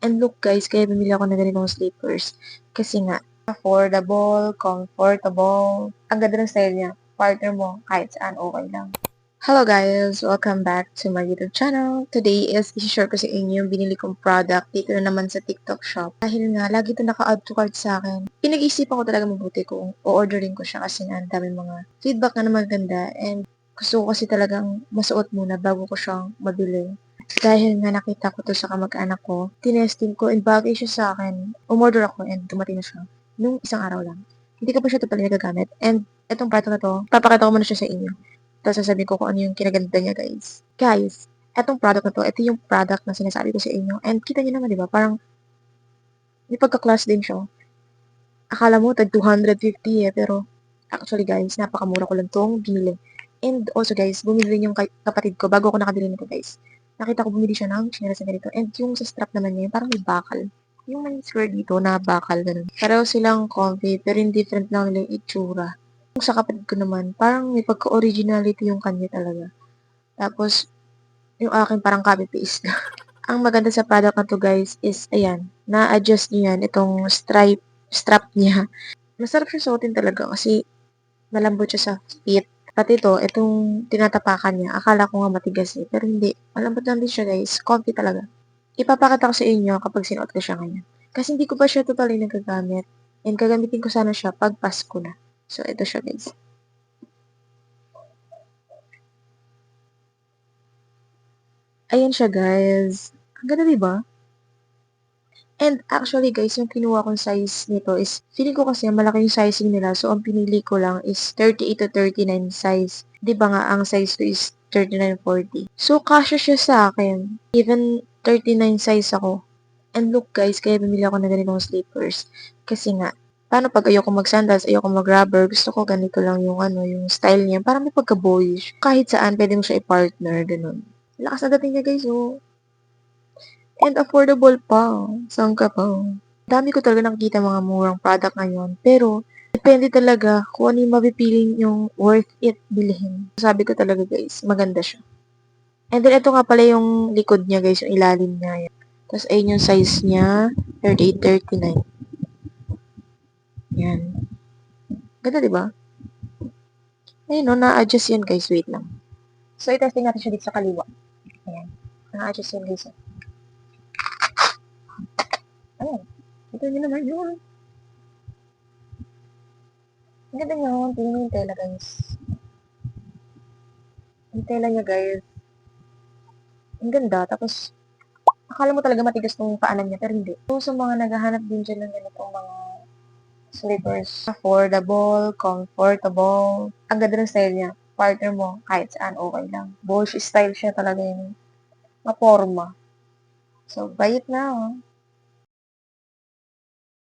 And look guys, kaya bumili ako ng ganitong slippers. Kasi nga, affordable, comfortable. Ang ganda ng style niya. Partner mo, kahit saan, okay lang. Hello guys! Welcome back to my YouTube channel. Today is isi-share ko sa inyo yung binili kong product dito na naman sa TikTok shop. Dahil nga, lagi ito naka-add to cart sa akin. Pinag-iisipan ko talaga mabuti kung o-orderin ko siya kasi nga ang daming mga feedback na naman ganda and gusto ko kasi talagang masuot muna bago ko siyang mabili. Dahil nga nakita ko to sa kamag-anak ko, tinesting ko and bagay siya sa akin. Umorder ako and dumating na siya nung isang araw lang. Hindi ko pa siya totally nagagamit. And itong product na to, papakita ko muna siya sa inyo. Tapos sasabihin ko kung ano yung kinaganda niya, guys. Guys, etong product na to, ito yung product na sinasabi ko sa inyo. And kita niyo naman, di ba? Parang may pagka-class din siya. Akala mo, tag 250 pero actually, guys, napakamura ko lang tong binili. And also, guys, bumili rin yung kapatid ko bago ako nakabili nito, guys. Nakita ko bumili siya ng chinelas na ganito. And yung sa strap naman niya, parang may bakal. Yung may square dito na bakal, ganun. Pareho silang comfy, pero yung different lang nila yung itsura. Yung sa kapatid ko naman, parang may pagka-originality yung kanya talaga. Tapos, yung akin parang copy-paste. Ang maganda sa product na to guys is, ayan, na-adjust niyo yan, itong strap niya. Masarap siya suotin talaga kasi malambot siya sa fit. Pati ito, itong tinatapakan niya, akala ko nga matigas eh, pero hindi. Malambot lang din siya guys, comfy talaga. Ipapakita ko sa inyo kapag sinuot ko siya ngayon. Kasi hindi ko pa siya totally nagagamit. And gagamitin ko sana siya pag Pasko na. So, ito siya guys. Ayan siya guys. Ang ganda diba? And actually guys, yung kinuha kong size nito is, feeling ko kasi malaki yung sizing nila. So, ang pinili ko lang is 38 to 39 size. Di ba nga, ang size ko is 39-40. So, kasya siya sa akin. Even 39 size ako. And look guys, kaya bumili ako ng ganitong slippers. Kasi nga, paano pag ayoko mag-sandals, ayoko mag-rubber, gusto ko ganito lang yung yung style niya. Parang may pagka-boyish. Kahit saan, pwede mo siya i-partner, ganun. Lakas na dating niya guys, oh. And affordable pa. Saan ka pa? Dami ko talaga nakikita mga murang product ngayon. Pero, depende talaga kung ano yung mapipiling yung worth it bilhin. Sabi ko talaga guys, maganda siya. And then, ito nga pala yung likod niya guys, yung ilalim niya. Tapos, ayun yung size niya, 38-39. Yan. Ganda, diba? Ayun, no, na-adjust yan guys. Wait lang. So, i-testing natin siya dito sa kaliwa. Ayan. Na-adjust yan guys. Ayan. Ito nyo naman yun. Ang ganda nyo. Tingnan nyo yung tela guys. Yung tela niya guys. Ang ganda. Tapos, akala mo talaga matigas tong paanan niya, pero hindi. So, sa mga naghahanap din dyan ng ganitong mga slippers, affordable, comfortable. Ang ganda ng style niya. Partner mo, kahit saan, okay lang. Boyish style siya talaga yun. Maporma. So, buy it now.